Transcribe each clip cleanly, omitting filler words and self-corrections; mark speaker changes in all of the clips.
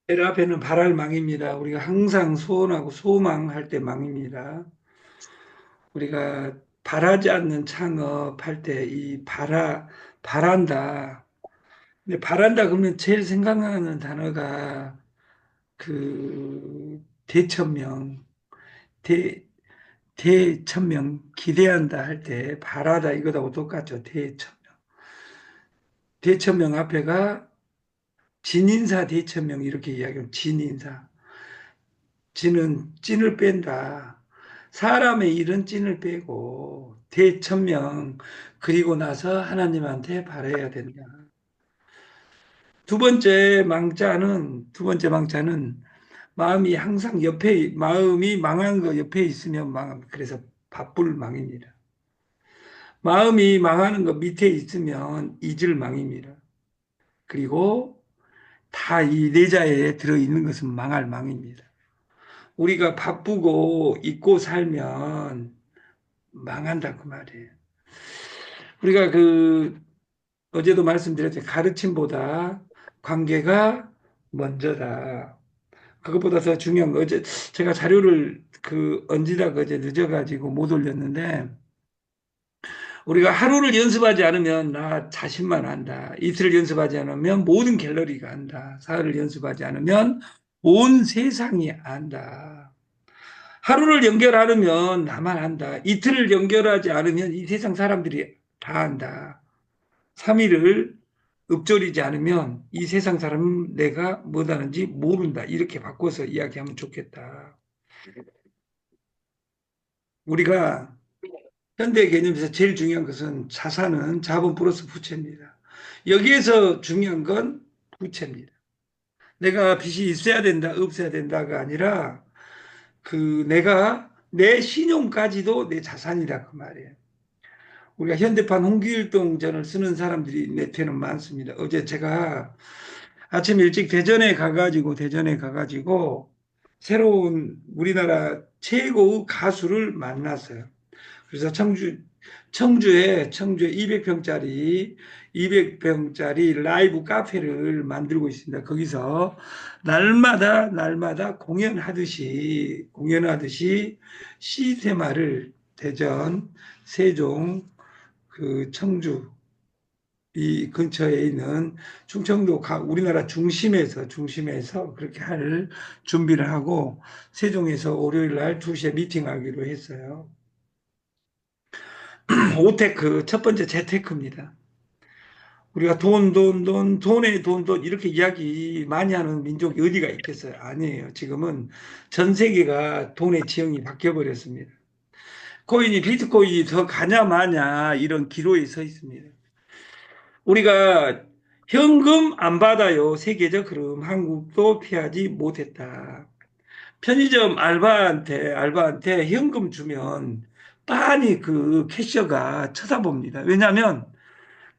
Speaker 1: 벨 앞에는 발할 망입니다. 우리가 항상 소원하고 소망할 때 망입니다. 우리가 바라지 않는 창업할 때 바란다. 근데 바란다 그러면 제일 생각나는 단어가 대천명, 대, 대천명, 기대한다 할 때 바라다 이거하고 똑같죠. 대천명. 대천명 앞에가 진인사 대천명 이렇게 이야기하면 진인사. 진은 찐을 뺀다. 사람의 일은 찐을 빼고 대천명 그리고 나서 하나님한테 바라야 된다. 두 번째 망자는 마음이 항상 마음이 망한 거 옆에 있으면 망합니다. 그래서 바쁠 망입니다. 마음이 망하는 거 밑에 있으면 잊을 망입니다. 그리고 다 이 내자에 들어있는 것은 망할 망입니다. 우리가 바쁘고 잊고 살면 망한다 그 말이에요. 우리가 어제도 말씀드렸죠. 가르침보다 관계가 먼저다. 그것보다 더 중요한 거 어제 제가 자료를 언제다 어제 늦어가지고 못 올렸는데 우리가 하루를 연습하지 않으면 나 자신만 안다. 이틀을 연습하지 않으면 모든 갤러리가 안다. 사흘을 연습하지 않으면 온 세상이 안다. 하루를 연결하려면 나만 안다. 이틀을 연결하지 않으면 이 세상 사람들이 다 안다. 3일을 읊조리지 않으면 이 세상 사람은 내가 뭐하는지 모른다. 이렇게 바꿔서 이야기하면 좋겠다. 우리가 현대 개념에서 제일 중요한 것은 자산은 자본 플러스 부채입니다. 여기에서 중요한 건 부채입니다. 내가 빚이 있어야 된다, 없어야 된다가 아니라 내가 내 신용까지도 내 자산이다 그 말이에요. 우리가 현대판 홍길동전을 쓰는 사람들이 네트에는 많습니다. 어제 제가 아침 일찍 대전에 가가지고 새로운 우리나라 최고의 가수를 만났어요. 그래서 청주에 200평짜리 라이브 카페를 만들고 있습니다. 거기서 날마다 공연하듯이 시테마를 대전, 세종, 청주 이 근처에 있는 우리나라 중심에서 그렇게 할 준비를 하고 세종에서 월요일 날 2시에 미팅하기로 했어요. 오테크, 첫 번째 재테크입니다. 우리가 돈 이렇게 이야기 많이 하는 민족이 어디가 있겠어요? 아니에요. 지금은 전 세계가 돈의 지형이 바뀌어 버렸습니다. 비트코인이 더 가냐 마냐 이런 기로에 서 있습니다. 우리가 현금 안 받아요. 세계적 흐름. 한국도 피하지 못했다. 편의점 알바한테 현금 주면 빤히 캐셔가 쳐다봅니다. 왜냐하면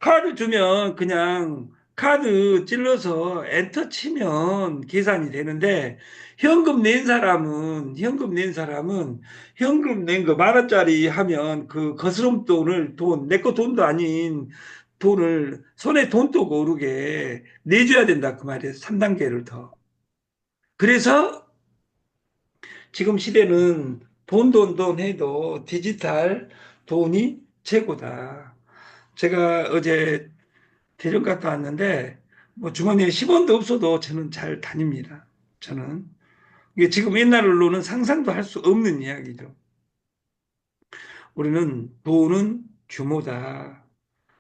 Speaker 1: 카드 주면 그냥 카드 찔러서 엔터 치면 계산이 되는데 현금 낸 거 만 원짜리 하면 그 거스름 내 거 돈도 아닌 돈을 손에 돈도 모르게 내줘야 된다 그 말이에요. 3단계를 더. 그래서 지금 시대는 돈 해도 디지털 돈이 최고다. 제가 어제 대전 갔다 왔는데 뭐 주머니에 10원도 없어도 저는 잘 다닙니다. 저는 이게 지금 옛날로는 상상도 할 수 없는 이야기죠. 우리는 돈은 규모다.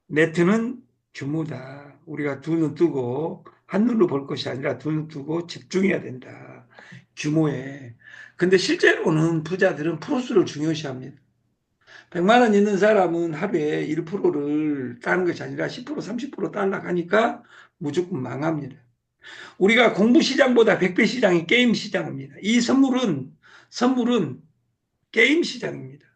Speaker 1: 네트는 규모다. 우리가 두 눈 뜨고 한눈으로 볼 것이 아니라 두 눈 뜨고 집중해야 된다. 규모에. 근데 실제로는 부자들은 프로수를 중요시합니다. 100만 원 있는 사람은 하루에 1%를 따는 것이 아니라 10%, 30% 달러 가니까 무조건 망합니다. 우리가 공부 시장보다 100배 시장이 게임 시장입니다. 이 선물은 게임 시장입니다.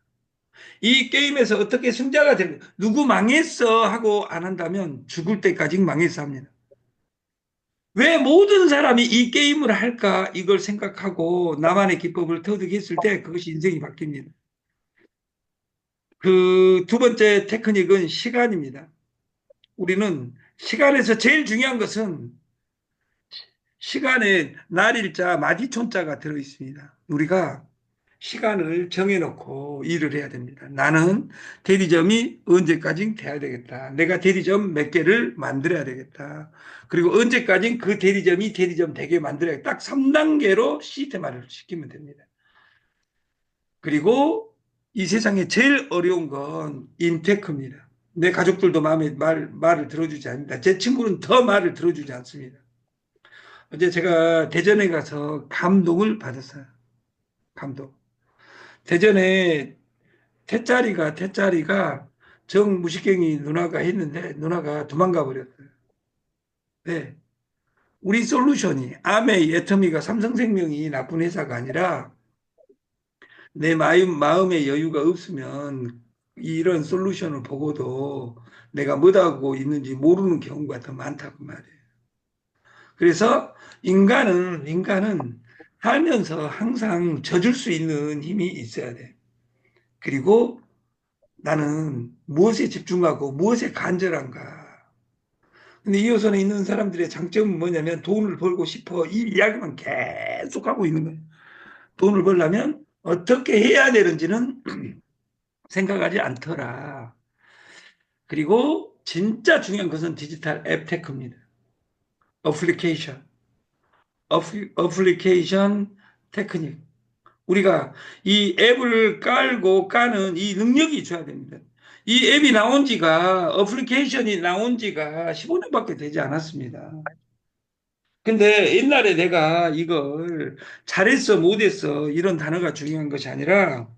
Speaker 1: 이 게임에서 어떻게 승자가 되는, 누구 망했어 하고 안 한다면 죽을 때까지 망했어 합니다. 왜 모든 사람이 이 게임을 할까 이걸 생각하고 나만의 기법을 터득했을 때 그것이 인생이 바뀝니다. 두 번째 테크닉은 시간입니다. 우리는 시간에서 제일 중요한 것은 시간에 날일자, 마디촌자가 들어 있습니다. 우리가 시간을 정해놓고 일을 해야 됩니다. 나는 대리점이 언제까지 돼야 되겠다. 내가 대리점 몇 개를 만들어야 되겠다. 그리고 언제까지 그 대리점이 대리점 되게 만들어야겠다. 딱 3단계로 시스템화를 시키면 됩니다. 그리고 이 세상에 제일 어려운 건 인테크입니다. 내 가족들도 말을 들어주지 않습니다. 제 친구는 더 말을 들어주지 않습니다. 어제 제가 대전에 가서 감동을 받았어요. 감동. 대전에 태짜리가 정무식경이 누나가 했는데 누나가 도망가 버렸어요. 네. 우리 솔루션이 아메이 애터미가 삼성생명이 나쁜 회사가 아니라 내 마음의 여유가 없으면 이런 솔루션을 보고도 내가 뭐하고 있는지 모르는 경우가 더 많다고 말이에요. 그래서 인간은 살면서 항상 져줄 수 있는 힘이 있어야 돼. 그리고 나는 무엇에 집중하고 무엇에 간절한가. 근데 이 호선에 있는 사람들의 장점은 뭐냐면 돈을 벌고 싶어 이 이야기만 계속 하고 있는 거예요. 돈을 벌려면 어떻게 해야 되는지는 생각하지 않더라. 그리고 진짜 중요한 것은 디지털 앱 테크입니다. 어플리케이션, 어플리케이션 테크닉. 우리가 이 앱을 깔고 까는 이 능력이 있어야 됩니다. 이 앱이 나온 지가, 어플리케이션이 나온 지가 15년밖에 되지 않았습니다. 근데 옛날에 내가 이걸 잘했어, 못했어, 이런 단어가 중요한 것이 아니라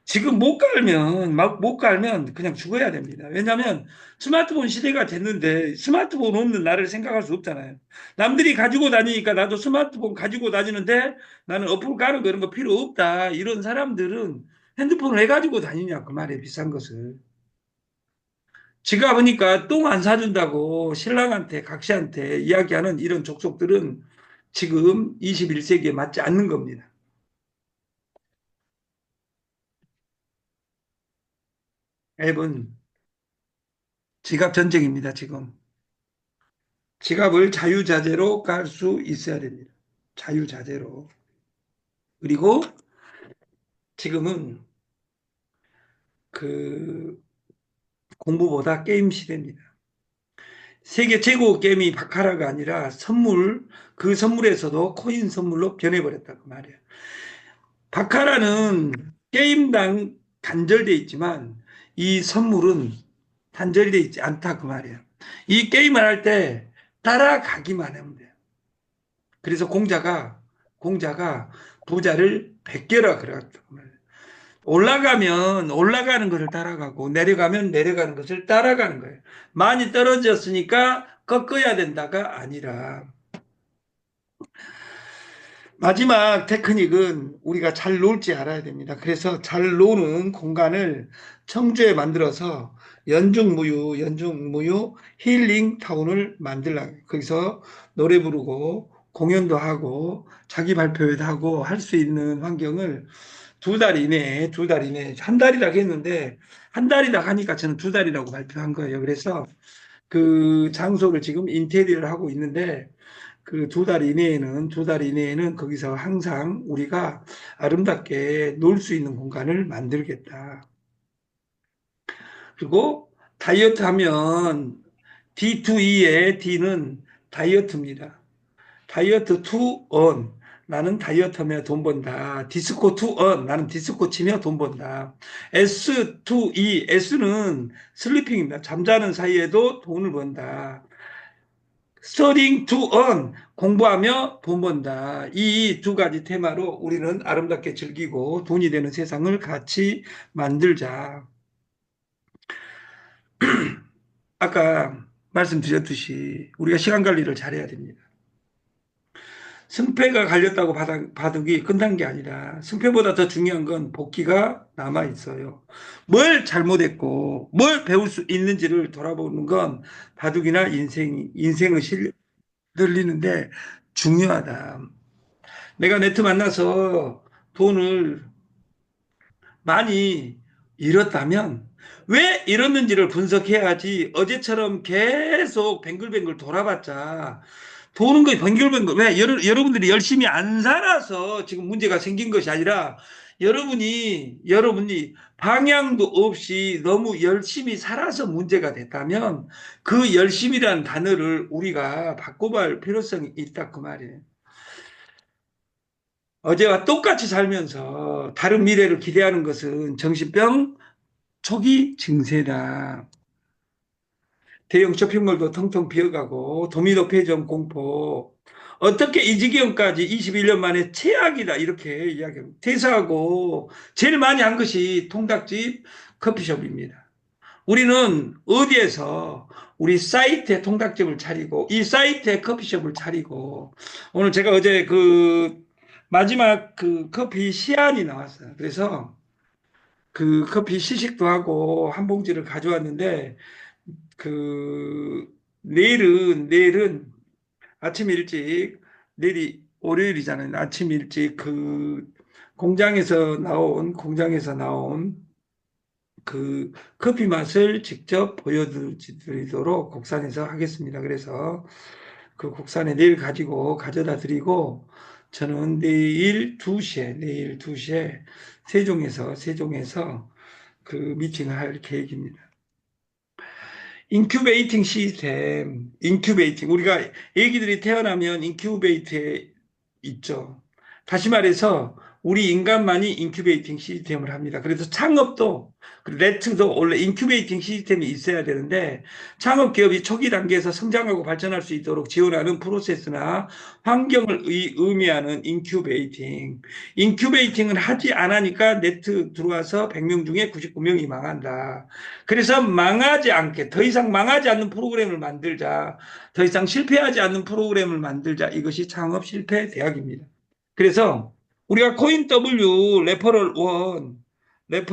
Speaker 1: 지금 못 깔면 그냥 죽어야 됩니다. 왜냐하면 스마트폰 시대가 됐는데 스마트폰 없는 나를 생각할 수 없잖아요. 남들이 가지고 다니니까 나도 스마트폰 가지고 다니는데 나는 어플 까는 거 이런 거 필요 없다. 이런 사람들은 핸드폰을 왜 가지고 다니냐 그 말에 비싼 것을. 지가 보니까 똥 안 사준다고 신랑한테 각시한테 이야기하는 이런 족속들은 지금 21세기에 맞지 않는 겁니다. 앱은 지갑 전쟁입니다, 지금. 지갑을 자유자재로 깔 수 있어야 됩니다. 자유자재로. 그리고 지금은 그 공부보다 게임 시대입니다. 세계 최고 게임이 바카라가 아니라 그 선물에서도 코인 선물로 변해버렸다고 말이에요. 바카라는 게임당 단절돼 있지만 이 선물은 단절돼 있지 않다 그 말이에요. 이 게임을 할 때 따라가기만 하면 돼요. 그래서 공자가 부자를 100개라 그래가지고 올라가면 올라가는 것을 따라가고 내려가면 내려가는 것을 따라가는 거예요. 많이 떨어졌으니까 꺾어야 된다가 아니라 마지막 테크닉은 우리가 잘 놀지 알아야 됩니다. 그래서 잘 노는 공간을 청주에 만들어서 연중무휴 힐링 타운을 만들라. 거기서 노래 부르고 공연도 하고 자기 발표회도 하고 할 수 있는 환경을 두 달 이내에 한 달이라고 했는데 한 달이라고 하니까 저는 두 달이라고 발표한 거예요. 그래서 그 장소를 지금 인테리어를 하고 있는데 그 두 달 이내에는 거기서 항상 우리가 아름답게 놀 수 있는 공간을 만들겠다. 그리고 다이어트 하면 D2E의 D는 다이어트입니다. 다이어트 투 on. 나는 다이어트 하며 돈 번다. 디스코 투 on. 나는 디스코 치며 돈 번다. S 투 E. S는 슬리핑입니다. 잠자는 사이에도 돈을 번다. 스터딩 투 on. 공부하며 돈 번다. 이 두 가지 테마로 우리는 아름답게 즐기고 돈이 되는 세상을 같이 만들자. 아까 말씀드렸듯이 우리가 시간 관리를 잘해야 됩니다. 승패가 갈렸다고 바둑이 끝난 게 아니라 승패보다 더 중요한 건 복귀가 남아 있어요. 뭘 잘못했고 뭘 배울 수 있는지를 돌아보는 건 바둑이나 인생의 실 들리는데 중요하다. 내가 네트 만나서 돈을 많이 잃었다면 왜 잃었는지를 분석해야지 어제처럼 계속 뱅글뱅글 돌아봤자 도는 거에 번글번글. 왜? 여러분들이 열심히 안 살아서 지금 문제가 생긴 것이 아니라 여러분이 방향도 없이 너무 열심히 살아서 문제가 됐다면 그 열심이라는 단어를 우리가 바꿔볼 필요성이 있다 그 말이에요. 어제와 똑같이 살면서 다른 미래를 기대하는 것은 정신병 초기 증세다. 대형 쇼핑몰도 텅텅 비어가고 도미노 패전 공포. 어떻게 이 지경까지 21년 만에 최악이다 이렇게 이야기합니다. 퇴사하고 제일 많이 한 것이 통닭집 커피숍입니다. 우리는 어디에서 우리 사이트에 통닭집을 차리고 이 사이트에 커피숍을 차리고 오늘 제가 어제 그 마지막 그 커피 시안이 나왔어요. 그래서 그 커피 시식도 하고 한 봉지를 가져왔는데 그 내일은 아침 일찍 내일이 월요일이잖아요. 아침 일찍 그 공장에서 나온 그 커피 맛을 직접 보여드리도록 국산에서 하겠습니다. 그래서 그 국산에 내일 가지고 가져다 드리고 저는 내일 2시에 세종에서 그 미팅을 할 계획입니다. 인큐베이팅 시스템, 인큐베이팅. 우리가 애기들이 태어나면 인큐베이트에 있죠. 다시 말해서 우리 인간만이 인큐베이팅 시스템을 합니다. 그래서 창업도 레트도 원래 인큐베이팅 시스템이 있어야 되는데 창업 기업이 초기 단계에서 성장하고 발전할 수 있도록 지원하는 프로세스나 환경을 의미하는 인큐베이팅. 인큐베이팅을 하지 않으니까 네트 들어와서 100명 중에 99명이 망한다. 그래서 망하지 않게 더 이상 망하지 않는 프로그램을 만들자. 더 이상 실패하지 않는 프로그램을 만들자. 이것이 창업 실패 대학입니다. 그래서 우리가 코인 W 레퍼럴 1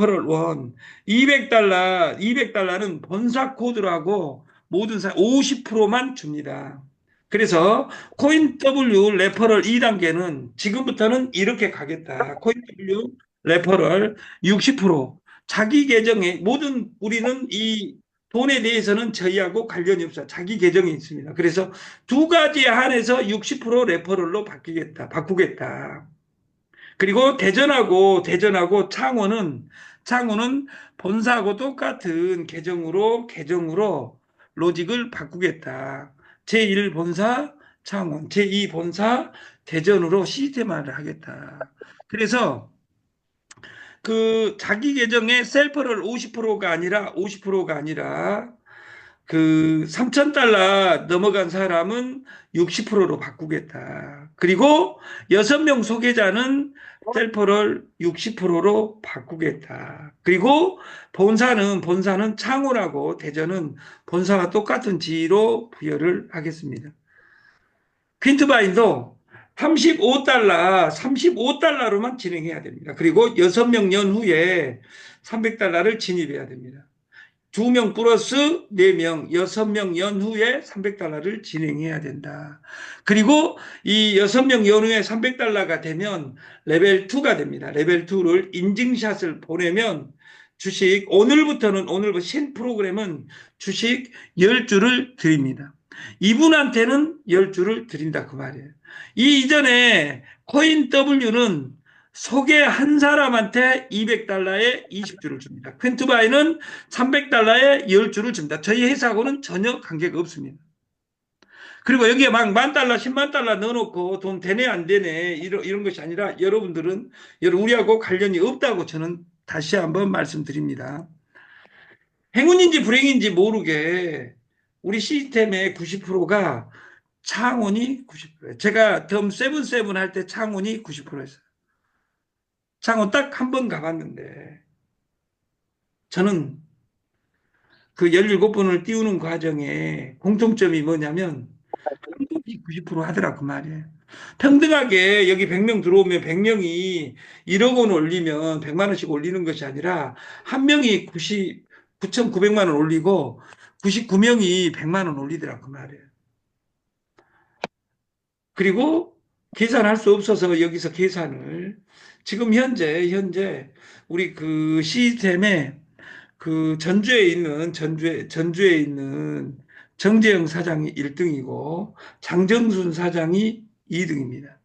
Speaker 1: 200달러는 본사 코드라고 모든 사람 50%만 줍니다. 그래서 코인 W 레퍼럴 2단계는 지금부터는 이렇게 가겠다. 코인 W 레퍼럴 60% 자기 계정에 우리는 이 돈에 대해서는 저희하고 관련이 없어요. 자기 계정에 있습니다. 그래서 두 가지에 한해서 60% 레퍼럴로 바꾸겠다. 그리고 대전하고 창원은 본사하고 똑같은 계정으로 로직을 바꾸겠다. 제1본사 창원, 제2본사 대전으로 시스템화를 하겠다. 그래서 그 자기 계정에 셀프를 50%가 아니라 그 3,000달러 넘어간 사람은 60%로 바꾸겠다. 그리고 6명 소개자는 셀프를 60%로 바꾸겠다. 그리고 본사는 창원하고 대전은 본사와 똑같은 지위로 부여를 하겠습니다. 퀸트바인도 35달러로만 진행해야 됩니다. 그리고 6명 연후에 300달러를 진입해야 됩니다. 2명 플러스 4명, 6명 연후에 300달러를 진행해야 된다. 그리고 이 6명 연후에 300달러가 되면 레벨 2가 됩니다. 레벨 2를 인증샷을 보내면 오늘부터 신 프로그램은 주식 10주를 드립니다. 이분한테는 10주를 드린다 그 말이에요. 이 이전에 코인 W는 소개한 사람한테 200달러에 20주를 줍니다. 퀸투바이는 300달러에 10주를 줍니다. 저희 회사하고는 전혀 관계가 없습니다. 그리고 여기에 막 10,000달러, 100,000달러 넣어놓고 돈 되네 안 되네 이런 것이 아니라 우리하고 관련이 없다고 저는 다시 한번 말씀드립니다. 행운인지 불행인지 모르게 우리 시스템의 90%가 창원이 90%예요. 제가 덤 77 할 때 창원이 90%였어요. 창원 딱 한 번 가봤는데 저는 그 17번을 띄우는 과정에 공통점이 뭐냐면 평균이 90% 하더라 그 말이에요. 평등하게 여기 100명 들어오면 100명이 1억 원 올리면 100만 원씩 올리는 것이 아니라 한 명이 9,900만 원 올리고 99명이 100만 원 올리더라 그 말이에요. 그리고 계산할 수 없어서 여기서 계산을 지금 현재 우리 그 시스템에 그 전주에 있는 정재영 사장이 1등이고 장정순 사장이 2등입니다.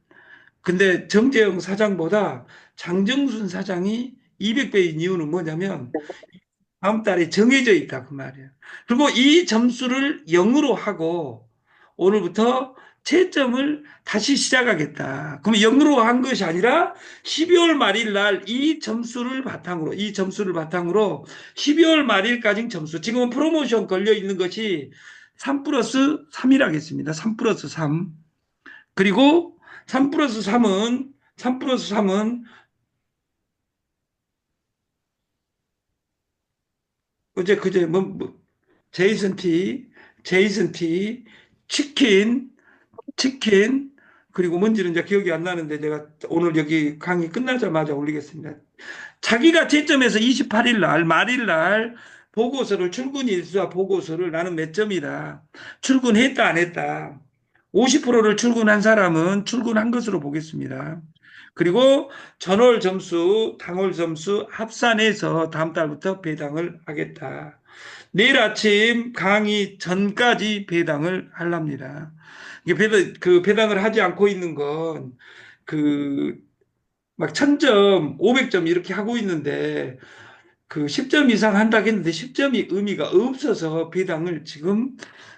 Speaker 1: 근데 정재영 사장보다 장정순 사장이 200배인 이유는 뭐냐면 다음 달에 정해져 있다 그 말이에요. 그리고 이 점수를 0으로 하고 오늘부터 채점을 다시 시작하겠다. 그럼 0으로 한 것이 아니라 12월 말일 날 이 점수를 바탕으로 12월 말일까지 점수. 지금은 프로모션 걸려 있는 것이 3 플러스 3이라겠습니다. 3 플러스 3. 그리고 3 플러스 3은 어제 그제 제이슨 티, 제이슨 티, 치킨, 치킨, 그리고 뭔지는 이제 기억이 안 나는데 제가 오늘 여기 강의 끝나자마자 올리겠습니다. 자기가 채점해서 28일 날, 말일 날 보고서를, 출근 일수와 보고서를 나는 몇 점이다. 출근했다, 안 했다. 50%를 출근한 사람은 출근한 것으로 보겠습니다. 그리고 전월 점수, 당월 점수 합산해서 다음 달부터 배당을 하겠다. 내일 아침 강의 전까지 배당을 하랍니다. 이게 배당을 하지 않고 있는 건, 그, 막 1000점, 500점 이렇게 하고 있는데, 그 10점 이상 한다고 했는데 10점이 의미가 없어서 배당을 지금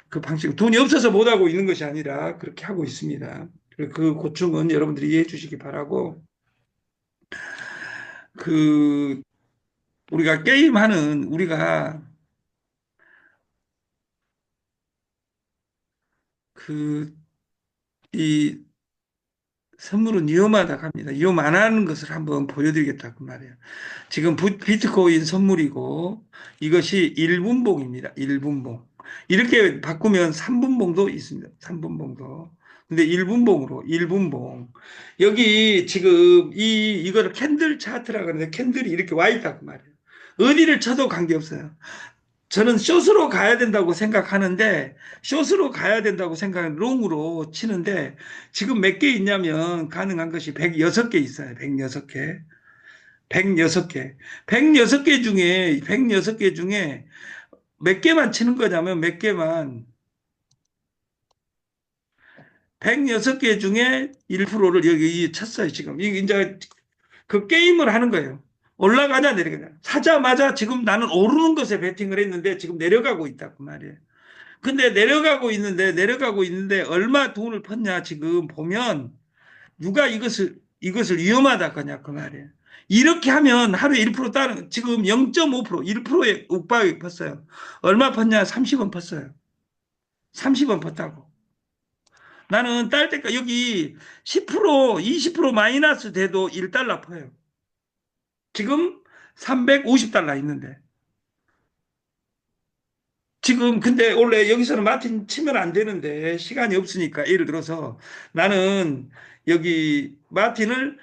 Speaker 1: 그 방식, 돈이 없어서 못하고 있는 것이 아니라 그렇게 하고 있습니다. 그 고충은 여러분들이 이해해 주시기 바라고, 그, 우리가 그, 이 선물은 위험하다고 합니다. 위험 안 하는 것을 한번 보여드리겠다 그 말이에요. 지금 비트코인 선물이고 이것이 1분봉입니다. 1분봉. 이렇게 바꾸면 3분봉도 있습니다. 3분봉도. 근데 1분봉으로 1분봉. 여기 지금 이거를 캔들 차트라고 하는데 캔들이 이렇게 와 있다 그 말이에요. 어디를 쳐도 관계없어요. 저는 숏으로 가야 된다고 생각하는데, 숏으로 가야 된다고 생각하는 롱으로 치는데, 지금 몇 개 있냐면 가능한 것이 106개 있어요. 106개. 106개. 106개 중에 몇 개만 치는 거냐면 몇 개만, 106개 중에 1%를 여기 쳤어요, 지금. 이게 이제 그 게임을 하는 거예요. 올라가냐, 내려가냐. 사자마자 지금 나는 오르는 것에 베팅을 했는데 지금 내려가고 있다, 그 말이에요. 근데 내려가고 있는데 얼마 돈을 펀냐 지금 보면 누가 이것을 위험하다 거냐 그 말이에요. 이렇게 하면 하루에 1% 따른 지금 0.5% 1%에 욱박이 폈어요. 얼마 폈냐? 30원 폈어요. 30원 폈다고. 나는 딸 때까 여기 10% 20% 마이너스 돼도 1달러 퍼요. 지금 350달러 있는데. 지금 근데 원래 여기서는 마틴 치면 안 되는데 시간이 없으니까 예를 들어서 나는 여기 마틴을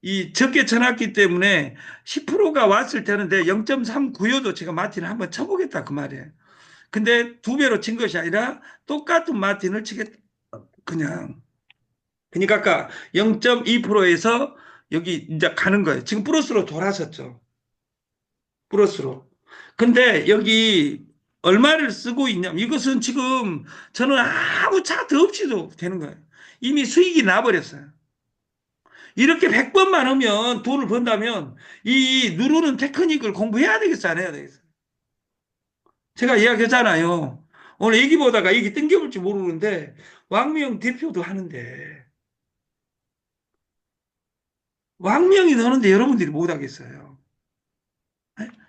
Speaker 1: 이 적게 쳐놨기 때문에 10%가 왔을 때는데 0.395도 제가 마틴을 한번 쳐보겠다 그 말이에요. 근데 두 배로 친 것이 아니라 똑같은 마틴을 치겠다 그냥. 그러니까 아까 0.2%에서 여기 이제 가는 거예요. 지금 플러스로 돌아섰죠. 플러스로. 근데 여기 얼마를 쓰고 있냐면 이것은 지금 저는 아무 차트 없이도 되는 거예요. 이미 수익이 나버렸어요. 이렇게 100번만 하면 돈을 번다면 이 누르는 테크닉을 공부해야 되겠어, 안 해야 되겠어? 제가 이야기했잖아요. 오늘 얘기 보다가 얘기 땡겨볼지 모르는데 왕명 대표도 하는데 왕명이 하는데 여러분들이 못하겠어요.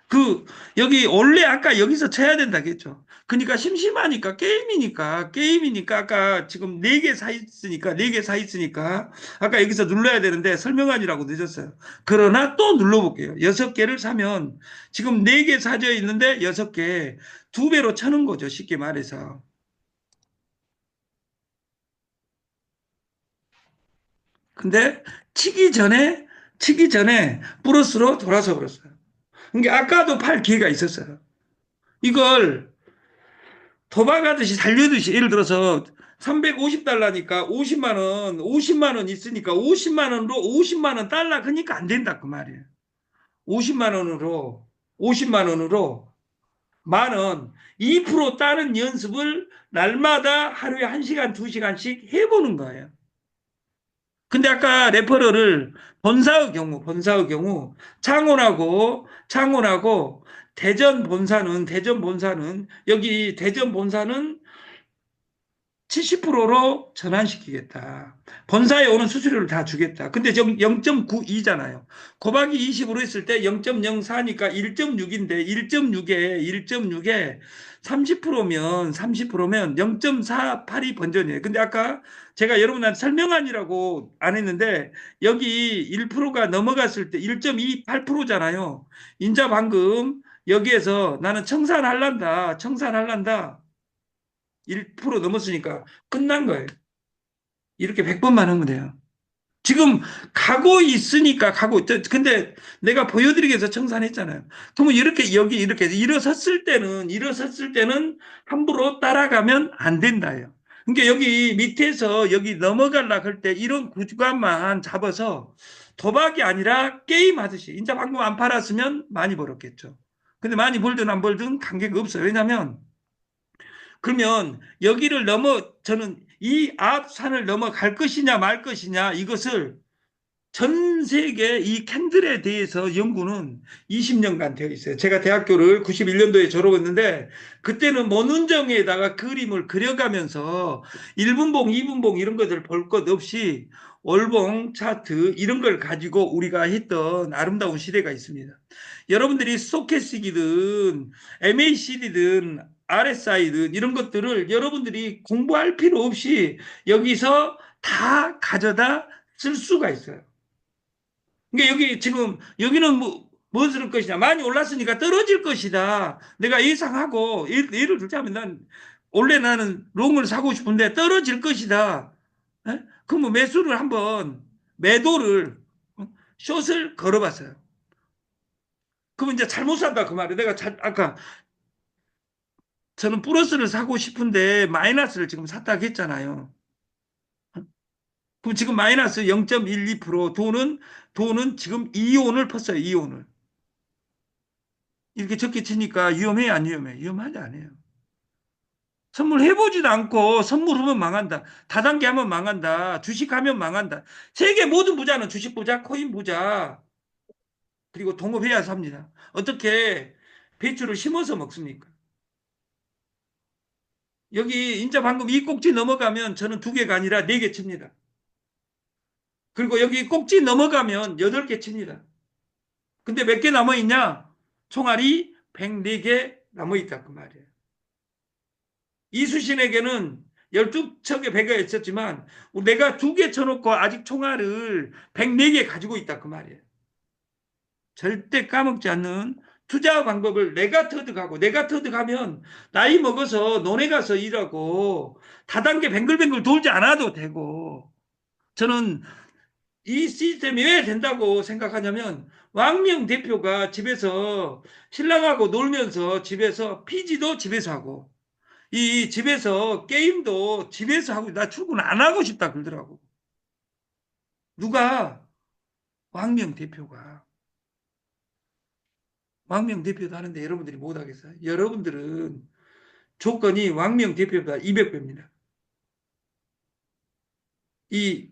Speaker 1: 그 여기 원래 아까 여기서 쳐야 된다겠죠. 그러니까 심심하니까 게임이니까 아까 지금 4개 사 있으니까 4개 사 있으니까 아까 여기서 눌러야 되는데 설명하느라고 늦었어요. 그러나 또 눌러볼게요. 6개를 사면 지금 4개 사져 있는데 6개 2배로 쳐는 거죠. 쉽게 말해서. 근데 치기 전에 플러스로 돌아서 버렸어요. 그러니까 아까도 팔 기회가 있었어요. 이걸 도박하듯이 살려듯이 예를 들어서 350달러니까 50만 원 있으니까 50만 원 달러 그러니까 안 된다 그 말이에요. 50만 원으로 50만 원으로 만원 2% 따는 연습을 날마다 하루에 1시간, 2시간씩 해보는 거예요. 근데 아까 레퍼럴을 본사의 경우 창원하고 대전 본사는 여기 대전 본사는 70%로 전환시키겠다. 본사에 오는 수수료를 다 주겠다. 근데 지금 0.92잖아요. 곱하기 20으로 했을 때 0.04니까 1.6인데 1.6에 30%면 0.48이 번전이에요. 근데 아까 제가 여러분한테 설명안이라고 안 했는데 여기 1%가 넘어갔을 때 1.28%잖아요. 인자 방금 여기에서 나는 청산할란다. 1% 넘었으니까 끝난 거예요. 이렇게 100번만 하면 돼요. 지금 가고 있으니까 근데 내가 보여드리기 위해서 청산했잖아요. 그러면 이렇게 여기 이렇게 일어섰을 때는 함부로 따라가면 안 된다요. 그러니까 여기 밑에서 여기 넘어가려고 할 때 이런 구간만 잡아서 도박이 아니라 게임 하듯이 진짜 방금 안 팔았으면 많이 벌었겠죠. 근데 많이 벌든 안 벌든 관계가 없어요. 왜냐하면 그러면 저는 이 앞산을 넘어갈 것이냐 말 것이냐 이것을 전 세계 이 캔들에 대해서 연구는 20년간 되어 있어요. 제가 대학교를 91년도에 졸업했는데 그때는 원운정에다가 그림을 그려가면서 1분봉, 2분봉 이런 것들 볼 것 없이 월봉, 차트 이런 걸 가지고 우리가 했던 아름다운 시대가 있습니다. 여러분들이 스토캐스틱이든 MACD든 RSI든 이런 것들을 여러분들이 공부할 필요 없이 여기서 다 가져다 쓸 수가 있어요. 그러니까 여기는 무엇을 것이냐. 많이 올랐으니까 떨어질 것이다. 내가 예상하고, 예를 들자면 원래 나는 롱을 사고 싶은데 떨어질 것이다. 에? 그러면 매도를, 숏을 걸어봤어요. 그러면 이제 잘못 샀다. 그 말이에요. 아까 저는 플러스를 사고 싶은데 마이너스를 지금 샀다고 했잖아요. 그럼 지금 마이너스 0.12% 돈은 지금 이온을 펐어요. 이온을. 이렇게 적게 치니까 위험해, 안 위험해? 위험하지 않아요. 선물해보지도 않고 선물하면 망한다. 다단계 하면 망한다. 주식하면 망한다. 세계 모든 부자는 주식 부자, 코인 부자, 그리고 동업해야 삽니다. 어떻게 배추를 심어서 먹습니까? 여기 인자 방금 이 꼭지 넘어가면 저는 2개가 아니라 4개 칩니다. 그리고 여기 꼭지 넘어가면 8개 칩니다. 근데 몇 개 남아있냐? 총알이 104개 남아있다 그 말이에요. 이수신에게는 12척의 배가 있었지만 내가 2개 쳐놓고 아직 총알을 104개 가지고 있다 그 말이에요. 절대 까먹지 않는 투자 방법을 내가 터득하면 나이 먹어서 논에 가서 일하고 다단계 뱅글뱅글 돌지 않아도 되고 저는 이 시스템이 왜 된다고 생각하냐면 왕명 대표가 집에서 신랑하고 놀면서 집에서 피지도 집에서 하고 이 집에서 게임도 집에서 하고 나 출근 안 하고 싶다 그러더라고. 누가? 왕명 대표가. 왕명 대표도 하는데 여러분들이 못 하겠어요. 여러분들은 조건이 왕명 대표보다 200배입니다. 이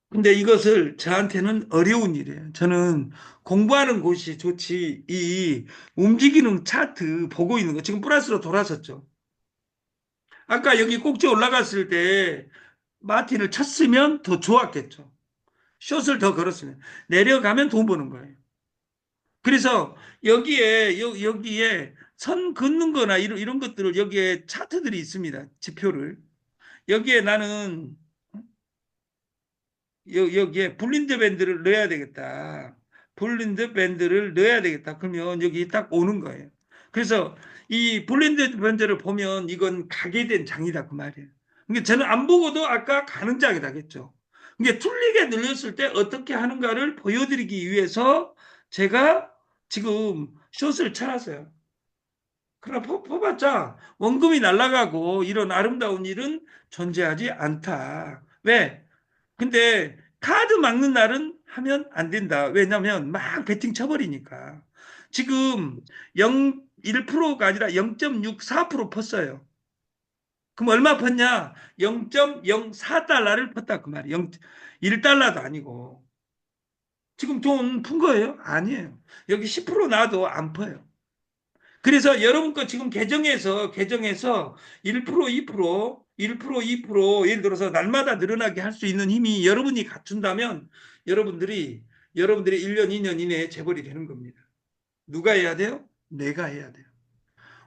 Speaker 1: 근데 이것을 저한테는 어려운 일이에요. 저는 공부하는 곳이 좋지 이 움직이는 차트 보고 있는 거 지금 플러스로 돌아섰죠. 아까 여기 꼭지 올라갔을 때 마틴을 쳤으면 더 좋았겠죠. 숏을 더 걸었으면 내려가면 돈 버는 거예요. 그래서 여기에 선 긋는 거나 이런 것들을 여기에 차트들이 있습니다. 지표를. 여기에 나는 여기에 블린드 밴드를 넣어야 되겠다. 블린드 밴드를 넣어야 되겠다. 그러면 여기 딱 오는 거예요. 그래서 이 블린드 밴드를 보면 이건 가게 된 장이다 그 말이에요. 그러니까 저는 안 보고도 아까 가는 장이다겠죠. 그러니까 틀리게 늘렸을 때 어떻게 하는가를 보여드리기 위해서 제가 지금 숏을 쳐놨어요. 그러나 뽑았자 원금이 날아가고 이런 아름다운 일은 존재하지 않다. 왜? 근데 카드 막는 날은 하면 안 된다. 왜냐하면 막 배팅 쳐버리니까. 지금 0.1%가 아니라 0.64% 펐어요. 그럼 얼마 펐냐? 0.04달러를 폈다 그 말이에요. 1달러도 아니고. 지금 돈 푼 거예요? 아니에요. 여기 10% 놔도 안 퍼요. 그래서 여러분 거 지금 개정해서 1%, 2%, 1%, 2% 예를 들어서 날마다 늘어나게 할 수 있는 힘이 여러분이 갖춘다면 여러분들이 1년, 2년 이내에 재벌이 되는 겁니다. 누가 해야 돼요? 내가 해야 돼요.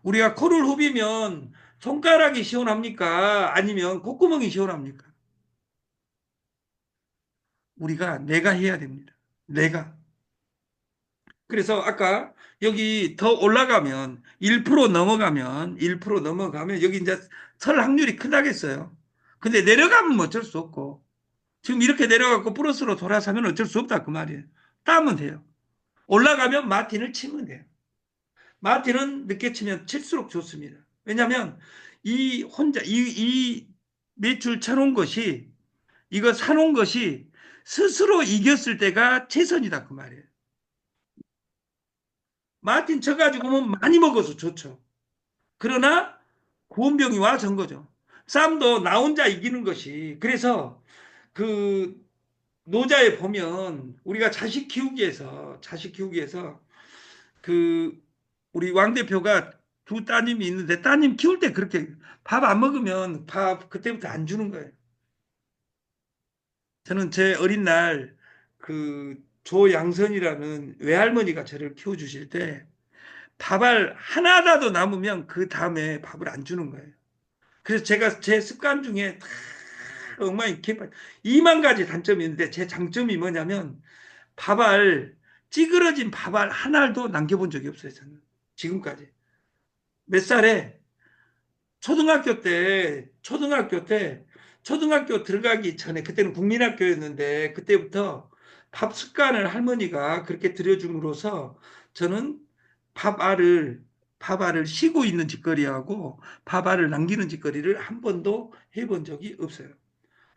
Speaker 1: 우리가 코를 후비면 손가락이 시원합니까? 아니면 콧구멍이 시원합니까? 내가 해야 됩니다. 내가. 그래서 아까 여기 더 올라가면 1% 넘어가면 여기 이제 설 확률이 크다겠어요. 근데 내려가면 어쩔 수 없고 지금 이렇게 내려가고 플러스로 돌아서면 어쩔 수 없다 그 말이에요. 따면 돼요. 올라가면 마틴을 치면 돼요. 마틴은 늦게 치면 칠수록 좋습니다. 왜냐하면 이 매출 쳐놓은 것이 이거 사놓은 것이 스스로 이겼을 때가 최선이다 그 말이에요. 마틴 쳐가지고는 많이 먹어서 좋죠. 그러나 구원병이 와 전 거죠. 싸움도 나 혼자 이기는 것이 그래서 그 노자에 보면 우리가 자식 키우기에서 그 우리 왕 대표가 두 따님이 있는데 따님 키울 때 그렇게 밥 안 먹으면 밥 그때부터 안 주는 거예요. 저는 제 어린 날 그 조양선이라는 외할머니가 저를 키워주실 때 밥알 하나라도 남으면 그 다음에 밥을 안 주는 거예요. 그래서 제가 제 습관 중에 다 엉망이 개판 2만 가지 단점이 있는데 제 장점이 뭐냐면 밥알 찌그러진 밥알 하나도 남겨본 적이 없어요. 저는 지금까지 몇 살에 초등학교 들어가기 전에 그때는 국민학교였는데 그때부터 밥 습관을 할머니가 그렇게 들여줌으로써 저는 밥알을 밥알을 쉬고 있는 짓거리하고 밥알을 남기는 짓거리를 한 번도 해본 적이 없어요.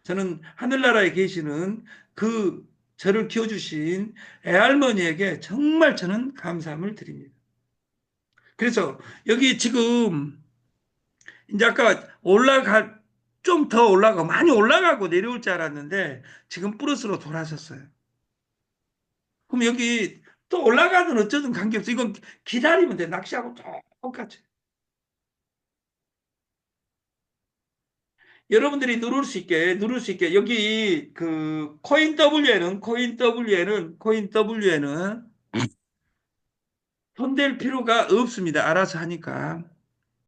Speaker 1: 저는 하늘나라에 계시는 그 저를 키워주신 애할머니에게 정말 저는 감사함을 드립니다. 그래서 여기 지금 이제 아까 좀 더 올라가고 많이 올라가고 내려올 줄 알았는데 지금 플러스로 돌아섰어요. 그럼 여기 또 올라가든 어쩌든 관계없어. 이건 기다리면 돼. 낚시하고 똑같이. 여러분들이 누를 수 있게 여기 그 코인 W에는 손댈 필요가 없습니다. 알아서 하니까.